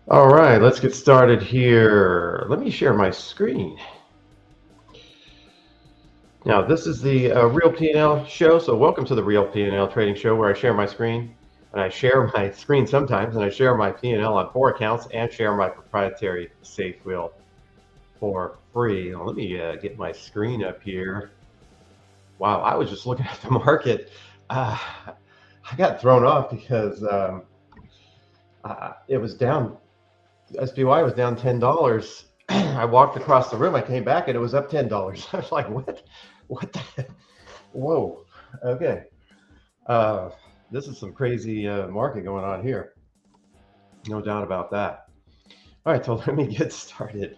All right, let's get started here. Let me share my screen. Now, this is the Real P&L show, so welcome to the Real P&L Trading Show where I share my screen. And I share my screen sometimes, and I share my P&L on 4 accounts and share my proprietary safe wheel for free. Now, let me get my screen up here. Wow, I was just looking at the market. I got thrown off because it was down. SPY was down $10. I walked across the room. I came back and it was up $10. I was like, "What? What the? Whoa! Okay, uh, this is some crazy market going on here. No doubt about that." All right, so let me get started.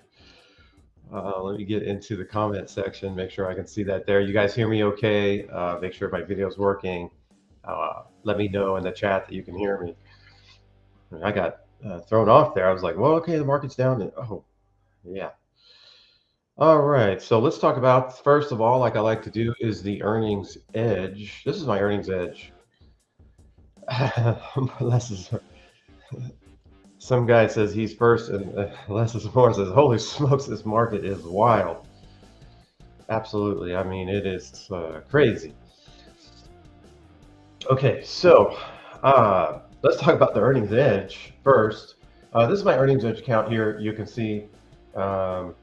Let me get into the comment section. Make sure I can see that there. You guys hear me okay? Make sure my video's working. Let me know in the chat that you can hear me. I got thrown off there. I was like, "Well, okay, the market's down." And, oh, yeah. All right, so let's talk about, first of all, like I like to do, is the earnings edge. This is my earnings edge. Less is, some guy says he's first, and less is more says, holy smokes, this market is wild. Absolutely. I mean, it is crazy. Okay, so let's talk about the earnings edge first. This is my earnings edge account here. You can see about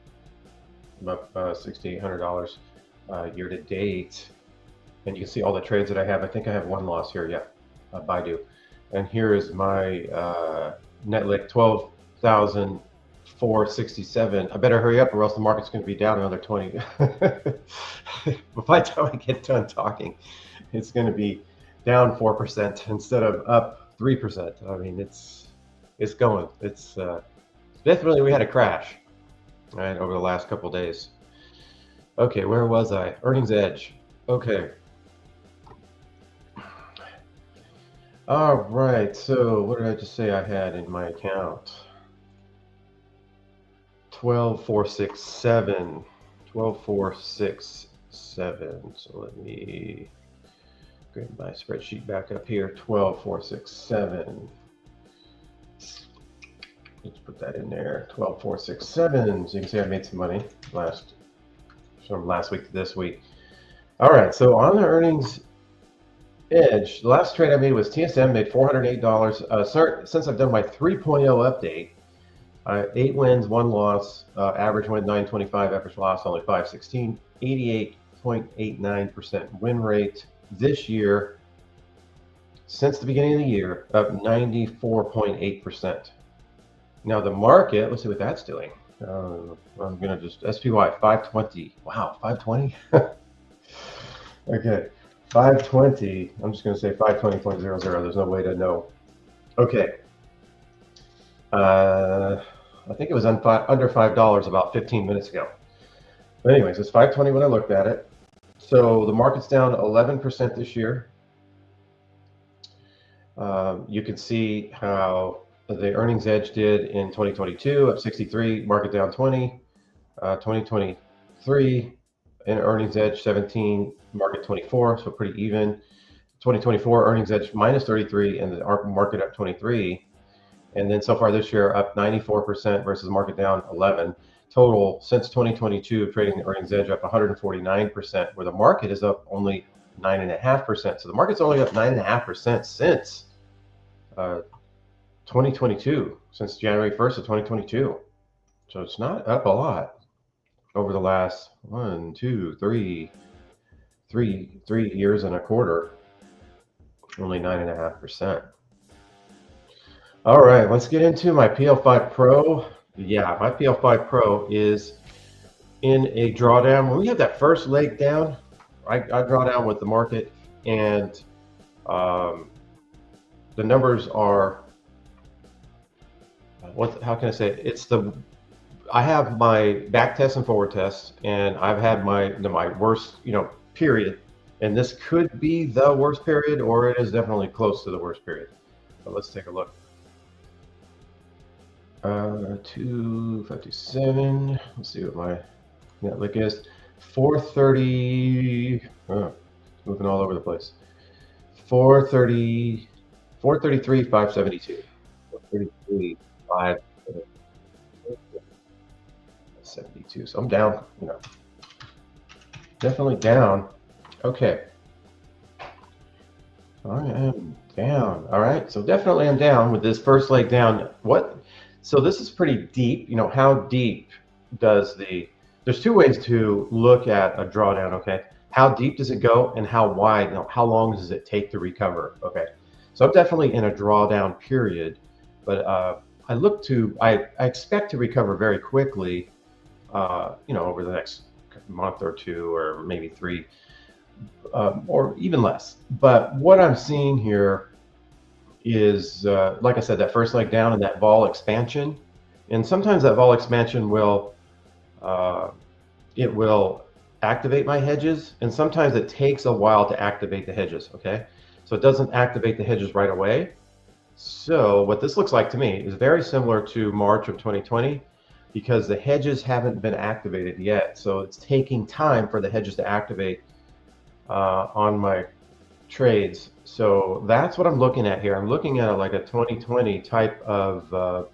$6,800 year to date, and you can see all the trades that I have. I think I have one loss here. Yeah, Baidu, and here is my net lick 12,467. I better hurry up, or else the market's going to be down another 20. By the time I get done talking, it's going to be down 4% instead of up 3%. I mean, it's going. It's definitely, we had a crash, right, over the last couple days. Okay, where was I? Earnings edge. Okay. All right, so what did I just say I had in my account? 12,467. 12,467. So let me get my spreadsheet back up here. 12,467. Let's put that in there. 12,467. So you can see I made some money from last week to this week. All right, so on the earnings edge, the last trade I made was TSM, made $408. Since I've done my 3.0 update, 8 wins, 1 loss, average win 925, average loss only 516, 88.89% win rate this year. Since the beginning of the year, up 94.8%. Now the market, let's see what that's doing. I'm gonna just SPY 520. Wow, 520. Okay, 520. I'm just gonna say 520.00. There's no way to know. Okay. I think it was under $5 about 15 minutes ago. But anyways, it's 520 when I looked at it. So the market's down 11% this year. You can see how the earnings edge did in 2022, up 63, market down 20. 2023, in earnings edge 17, market 24, so pretty even. 2024 earnings edge minus 33, and the market up 23. And then so far this year, up 94% versus market down 11. Total since 2022, trading the earnings edge up 149%, where the market is up only 9.5%. So the market's only up 9.5% since 2022, since January 1st of 2022. So it's not up a lot over the last 3 years and a quarter. Only 9.5%. All right, let's get into my PL5 Pro. Yeah, my PL5 Pro is in a drawdown. When we have that first leg down, I draw down with the market, and the numbers are, how can I say it? I have my back test and forward test, and I've had my worst, period. And this could be the worst period, or it is definitely close to the worst period. But let's take a look. 257. Let's see what my net lick is. 430. Moving all over the place. 430. 433, 572. 433, 572. 72. So I'm down, definitely down. Okay. I am down. All right. So definitely I'm down with this first leg down. What? So this is pretty deep. How deep does there's two ways to look at a drawdown. Okay. How deep does it go and how wide? How long does it take to recover? Okay. So I'm definitely in a drawdown period, but I expect to recover very quickly, over the next month or two or maybe three, or even less. But what I'm seeing here is, like I said, that first leg down and that vol expansion. And sometimes that vol expansion uh, will activate my hedges, and sometimes it takes a while to activate the hedges. Okay, so it doesn't activate the hedges right away. So what this looks like to me is very similar to March of 2020, because the hedges haven't been activated yet. So it's taking time for the hedges to activate on my trades. So that's what I'm looking at here. I'm looking at like a 2020 type of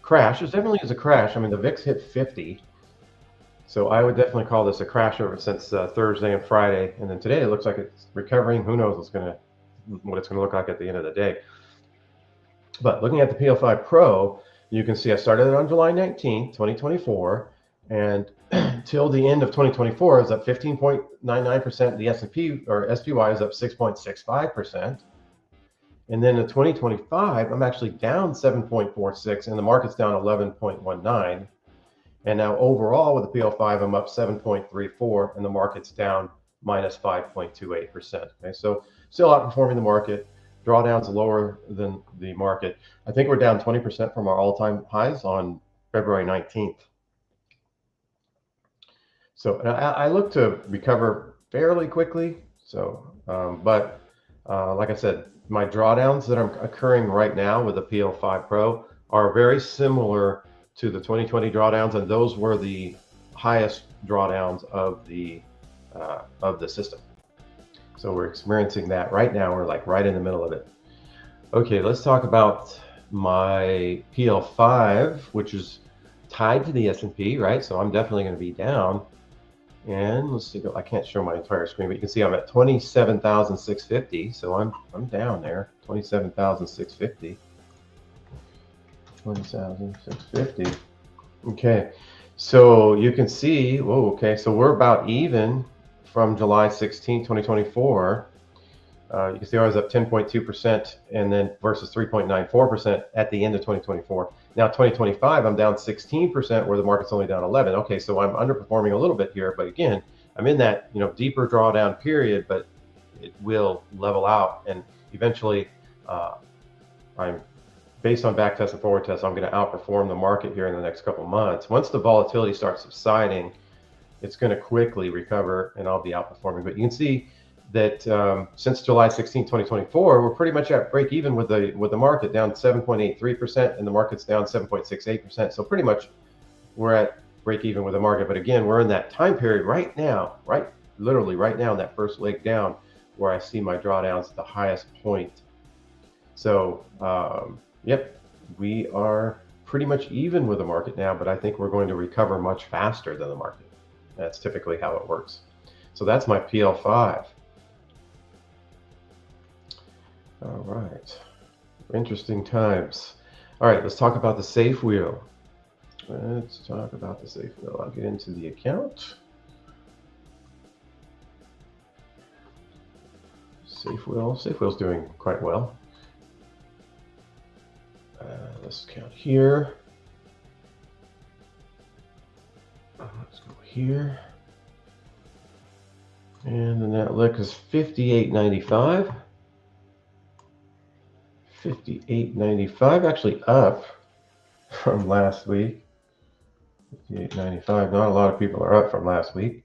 crash. It definitely is a crash. I mean, the VIX hit 50. So I would definitely call this a crash over since Thursday and Friday. And then today it looks like it's recovering. Who knows what it's going to look like at the end of the day. But looking at the PL5 Pro, you can see I started it on July 19th, 2024. And till the end of 2024, it was up 15.99%. The S&P or SPY is up 6.65%. And then in 2025, I'm actually down 7.46, and the market's down 11.19. And now overall with the PL5, I'm up 7.34, and the market's down minus 5.28%. Okay, so still outperforming the market. Drawdowns lower than the market. I think we're down 20% from our all-time highs on February 19th. So I look to recover fairly quickly. So, but like I said, my drawdowns that are occurring right now with the PL5 Pro are very similar to the 2020 drawdowns, and those were the highest drawdowns of the system. So we're experiencing that right now. We're like right in the middle of it. Okay, let's talk about my PL5, which is tied to the S&P, right? So I'm definitely going to be down. And let's see, I can't show my entire screen, but you can see I'm at 27,650. So I'm down there, 27,650. 27,650. Okay, so you can see, whoa, okay, so we're about even from July 16, 2024. You can see I was up 10.2%, and then versus 3.94% at the end of 2024. Now 2025, I'm down 16%, where the market's only down 11. Okay, so I'm underperforming a little bit here, but again, I'm in that deeper drawdown period, but it will level out, and eventually, I'm based on back test and forward test, I'm going to outperform the market here in the next couple of months. Once the volatility starts subsiding, it's going to quickly recover, and I'll be outperforming. But you can see that since July 16, 2024, we're pretty much at break even with the market, down 7.83%, and the market's down 7.68%. So pretty much we're at break even with the market. But again, we're in that time period right now, literally right now in that first leg down, where I see my drawdowns at the highest point. So yep, we are pretty much even with the market now, but I think we're going to recover much faster than the market. That's typically how it works. So that's my PL5. All right, interesting times. All right, let's talk about the safe wheel. Let's talk about the safe wheel. I'll get into the account. Safe wheel's doing quite well. Let's count here. Let's go here. And the net lick is 58.95. 58.95, actually up from last week. 58.95. Not a lot of people are up from last week.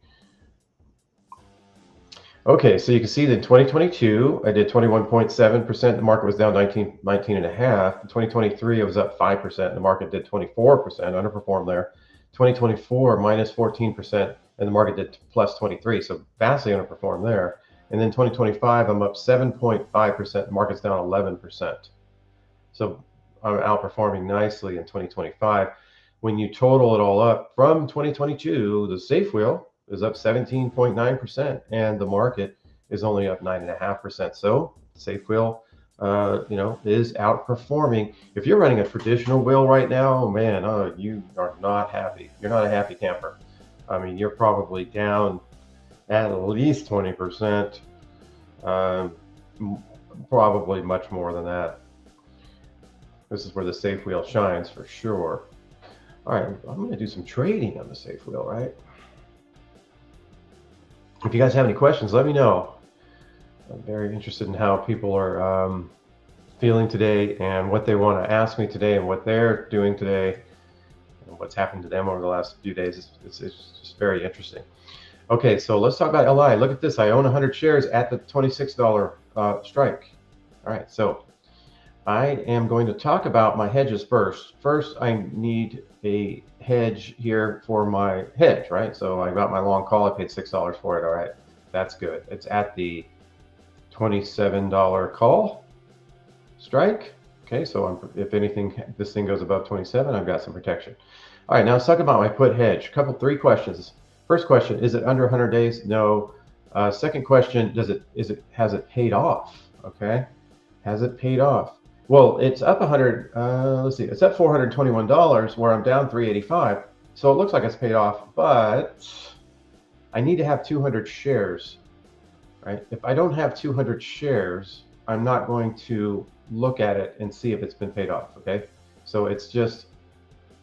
Okay, so you can see that in 2022, I did 21.7%. The market was down 19.5. In 2023, it was up 5%. The market did 24%, underperformed there. 2024, minus 14%, and the market did plus 23, so vastly underperformed there. And then 2025, I'm up 7.5%. The market's down 11%. So outperforming nicely in 2025. When you total it all up from 2022, the safe wheel is up 17.9%, and the market is only up 9.5%. So safe wheel, is outperforming. If you're running a traditional wheel right now, man, you are not happy. You're not a happy camper. I mean, you're probably down at least 20%, probably much more than that. This is where the safe wheel shines for sure. All right, I'm going to do some trading on the safe wheel, right? If you guys have any questions, let me know. I'm very interested in how people are feeling today and what they want to ask me today and what they're doing today and what's happened to them over the last few days. It's just very interesting. Okay, so let's talk about LI. Look at this. I own 100 shares at the $26 strike. All right, so I am going to talk about my hedges first. First, I need a hedge here for my hedge, right? So I got my long call. I paid $6 for it. All right, that's good. It's at the $27 call strike. Okay, so if anything, this thing goes above 27, I've got some protection. All right, now let's talk about my put hedge. Three questions. First question, is it under 100 days? No. Second question, has it paid off? Okay, has it paid off? Well, it's up 100. Let's see, it's up $421 where I'm down 385. So it looks like it's paid off, but I need to have 200 shares, right? If I don't have 200 shares, I'm not going to look at it and see if it's been paid off. Okay, so it's just,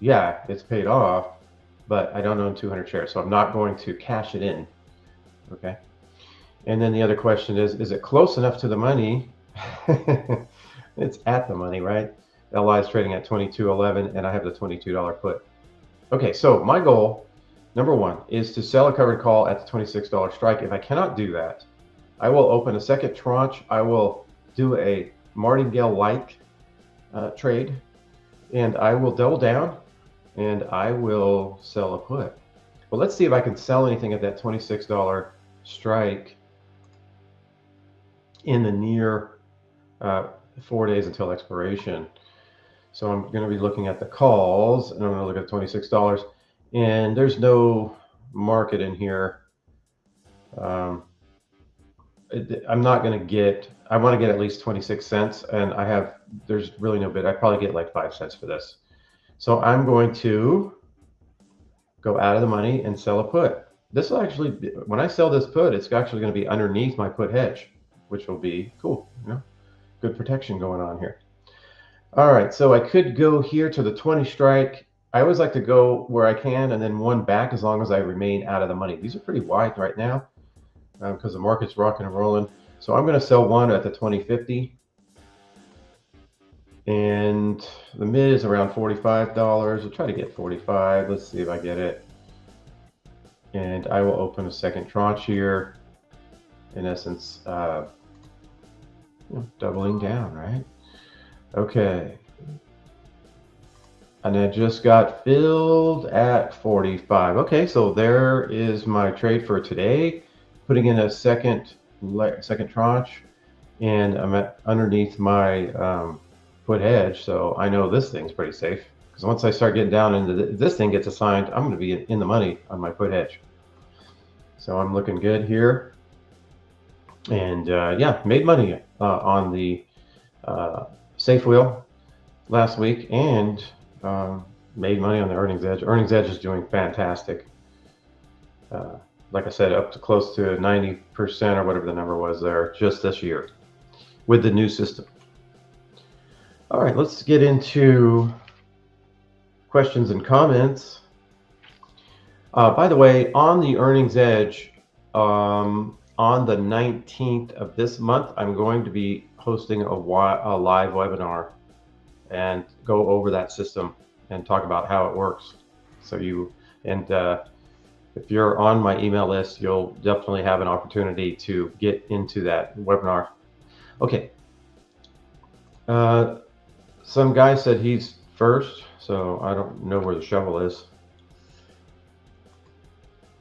yeah, it's paid off, but I don't own 200 shares, so I'm not going to cash it in. Okay, and then the other question is it close enough to the money? It's at the money, right? LI is trading at 22.11, and I have the $22 put. Okay, so my goal, number one, is to sell a covered call at the $26 strike. If I cannot do that, I will open a second tranche. I will do a martingale-like trade, and I will double down, and I will sell a put. Well, let's see if I can sell anything at that $26 strike in the near 4 days until expiration. So I'm going to be looking at the calls, and I'm going to look at $26, and there's no market in here. I'm not going to get, I want to get at least 26 cents, and there's really no bid. I probably get like 5 cents for this. So I'm going to go out of the money and sell a put. This will actually, when I sell this put, it's actually going to be underneath my put hedge, which will be cool, good protection going on here. All right, so I could go here to the 20 strike. I always like to go where I can and then one back as long as I remain out of the money. These are pretty wide right now because the market's rocking and rolling. So I'm going to sell one at the 20.50. And the mid is around $45. I'll try to get 45. Let's see if I get it. And I will open a second tranche here. In essence, doubling down, right? Okay. And it just got filled at 45. Okay, so there is my trade for today. Putting in a second tranche, and I'm underneath my put hedge, so I know this thing's pretty safe. Because once I start getting down into this thing gets assigned, I'm going to be in the money on my put hedge. So I'm looking good here. And yeah, made money on the safe wheel last week, and made money on the earnings edge. Earnings edge is doing fantastic. Like I said, up to close to 90% or whatever the number was there just this year with the new system. All right, let's get into questions and comments. By the way, on the earnings edge, on the 19th of this month, I'm going to be hosting a live webinar and go over that system and talk about how it works. So if you're on my email list, you'll definitely have an opportunity to get into that webinar. Okay. Some guy said he's first, so I don't know where the shovel is.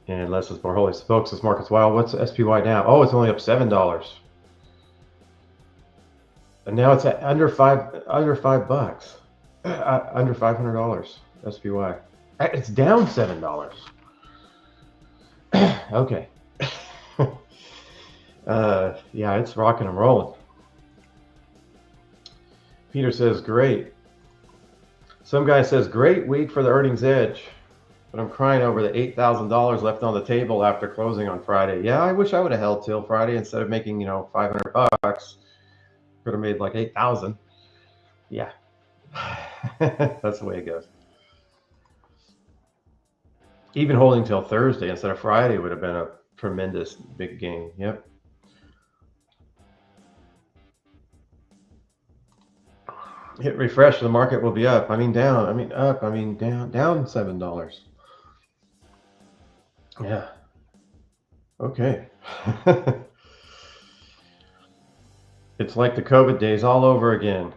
And unless it's more holy folks, this market's wild. What's SPY now? Oh, it's only up $7. And now it's at under five bucks. Under $500 SPY. It's down $7. Okay. Yeah, it's rocking and rolling. Peter says, great. Some guy says, great week for the earnings edge, but I'm crying over the $8,000 left on the table after closing on Friday. Yeah, I wish I would have held till Friday instead of making, 500 bucks. Could have made like 8,000. Yeah. That's the way it goes. Even holding till Thursday instead of Friday would have been a tremendous big gain. Yep. Hit refresh, the market will be up. I mean down. I mean up. I mean down $7. Yeah. Okay. It's like the COVID days all over again.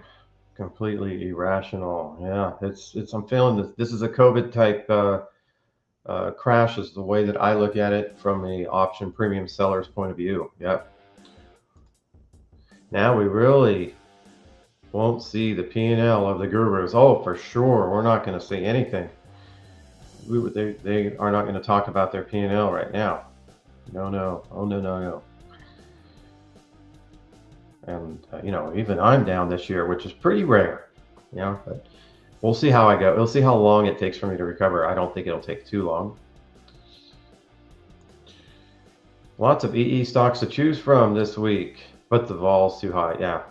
Completely irrational. Yeah, I'm feeling this. This is a COVID type crash is the way that I look at it from a option premium seller's point of view. Yep. Now we really won't see the P&L of the gurus. Oh, for sure. We're not going to see anything. They are not going to talk about their P&L right now. No. Oh, no. And, even I'm down this year, which is pretty rare, but we'll see how I go. We'll see how long it takes for me to recover. I don't think it'll take too long. Lots of EE stocks to choose from this week, but the vol's too high. Yeah,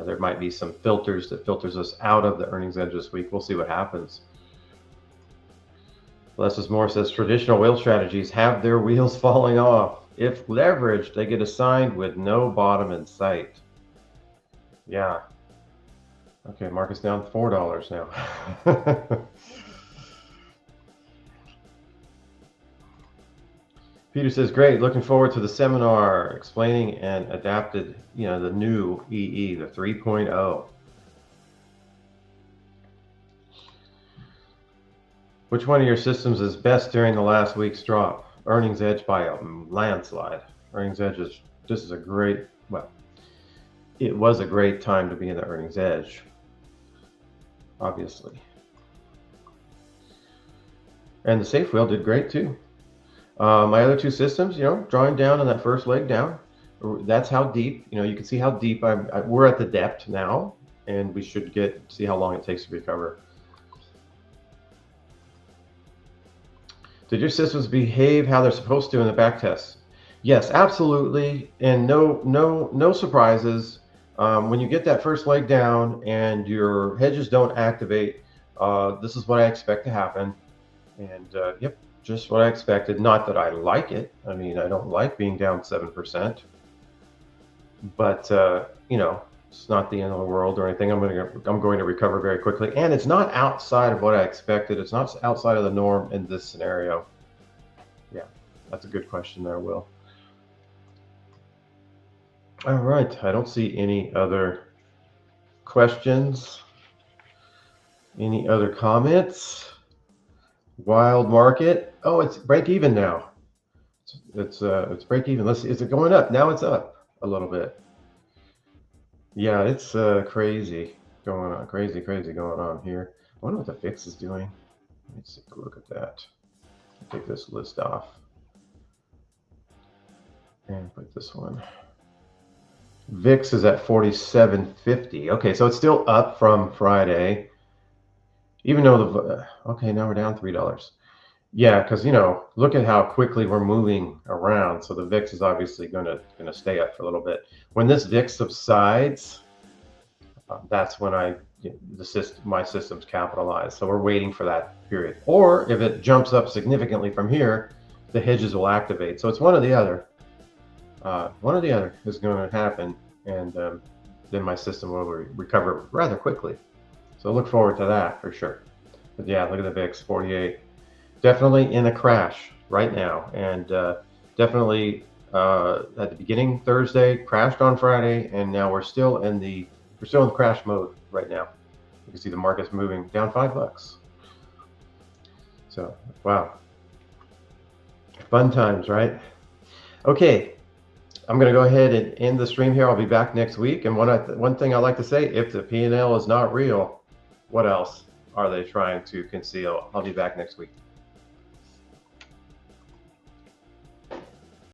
there might be some filters that filters us out of the earnings edge this week. We'll see what happens. Less is more says traditional wheel strategies have their wheels falling off. If leveraged, they get assigned with no bottom in sight. Yeah. Okay, market's down $4 now. Peter says, great, looking forward to the seminar explaining and adapted, the new EE, the 3.0. Which one of your systems is best during the last week's drop? Earnings edge by a landslide. Earnings edge this is a great, it was a great time to be in the earnings edge, obviously. And the safe wheel did great too. My other two systems, drawing down on that first leg down, that's how deep, you can see how deep we're at the depth now, and we should see how long it takes to recover. Did your systems behave how they're supposed to in the back test? Yes, absolutely, and no surprises. When you get that first leg down and your hedges don't activate, this is what I expect to happen. And yep, just what I expected. Not that I like it. I mean, I don't like being down 7%, but it's not the end of the world or anything. I'm going to recover very quickly, and it's not outside of what I expected. It's not outside of the norm in this scenario. Yeah, that's a good question there, Will. All right, I don't see any other questions. Any other comments? Wild market. Oh, it's break even now. It's break even. Let's see. Is it going up? Now it's up a little bit. Yeah, it's crazy going on. Crazy going on here. I wonder what the VIX is doing. Let's take a look at that. Take this list off and put this one. VIX is at 47.50. Okay, so it's still up from Friday, even though okay, now we're down $3. Yeah, because look at how quickly we're moving around. So the VIX is obviously gonna stay up for a little bit. When this VIX subsides, that's when my system's capitalized. So we're waiting for that period. Or if it jumps up significantly from here, the hedges will activate. So it's one or the other. One or the other is going to happen, and then my system will recover rather quickly. So look forward to that for sure. But yeah, look at the VIX, 48. Definitely in a crash right now, and definitely at the beginning Thursday, crashed on Friday, and now we're still in crash mode right now. You can see the market's moving down $5. So wow, fun times, right? Okay. I'm going to go ahead and end the stream here. I'll be back next week. And one thing I like to say, if the P&L is not real, What else are they trying to conceal? I'll be back next week.